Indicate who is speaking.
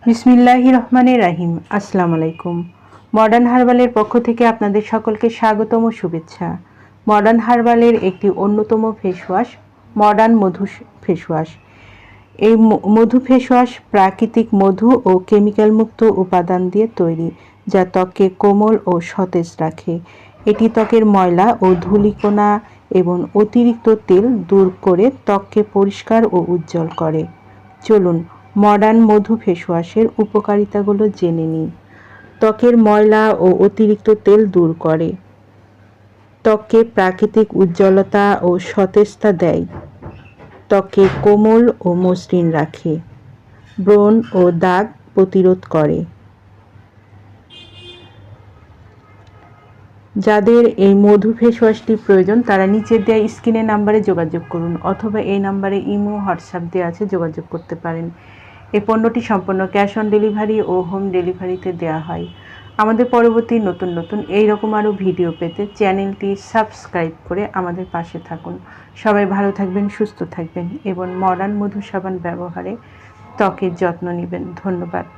Speaker 1: বিসমিল্লাহির রহমানির রহিম। আসসালামু আলাইকুম। মডার্ন হার্বালের পক্ষ থেকে আপনাদের সকলকে স্বাগতম ও শুভেচ্ছা। মডার্ন হার্বালের একটি অন্যতম ফেসওয়াশ মডার্ন মধু ফেসওয়াশ। এই মধু ফেসওয়াশ প্রাকৃতিক মধু ও কেমিক্যাল মুক্ত উপাদান দিয়ে তৈরি, যা ত্বককে কোমল ও সতেজ রাখে। এটি ত্বকের ময়লা ও ধূলিকণা এবং অতিরিক্ত তেল দূর করে ত্বককে পরিষ্কার ও উজ্জ্বল করে। চলুন মডার্ন মধু ফেসওয়াশের উপকারিতাগুলো জেনে নিই। ত্বকের ময়লা ও অতিরিক্ত তেল দূর করে, ত্বককে প্রাকৃতিক উজ্জ্বলতা ও সতেজতা দেয়, ত্বককে কোমল ও মসৃণ রাখে, ব্রণ ও দাগ প্রতিরোধ করে। যাদের এই মধু ফেসওয়াশটি প্রয়োজন তারা নিচের দেওয়া স্ক্রিনের নাম্বারে যোগাযোগ করুন, অথবা এই নাম্বারে ইমো হোয়াটসঅ্যাপ দেওয়া আছে, যোগাযোগ করতে পারেন। এই পণ্যটি সম্পূর্ণ ক্যাশ অন ডেলিভারি ও হোম ডেলিভারিতে দেওয়া হয়। আমাদের পরবর্তী নতুন এইরকম আরও ভিডিও পেতে চ্যানেলটি সাবস্ক্রাইব করে আমাদের পাশে থাকুন। সবাই ভালো থাকবেন, সুস্থ থাকবেন এবং মডার্ন মধু সাবান ব্যবহারে ত্বকের যত্ন নেবেন। ধন্যবাদ।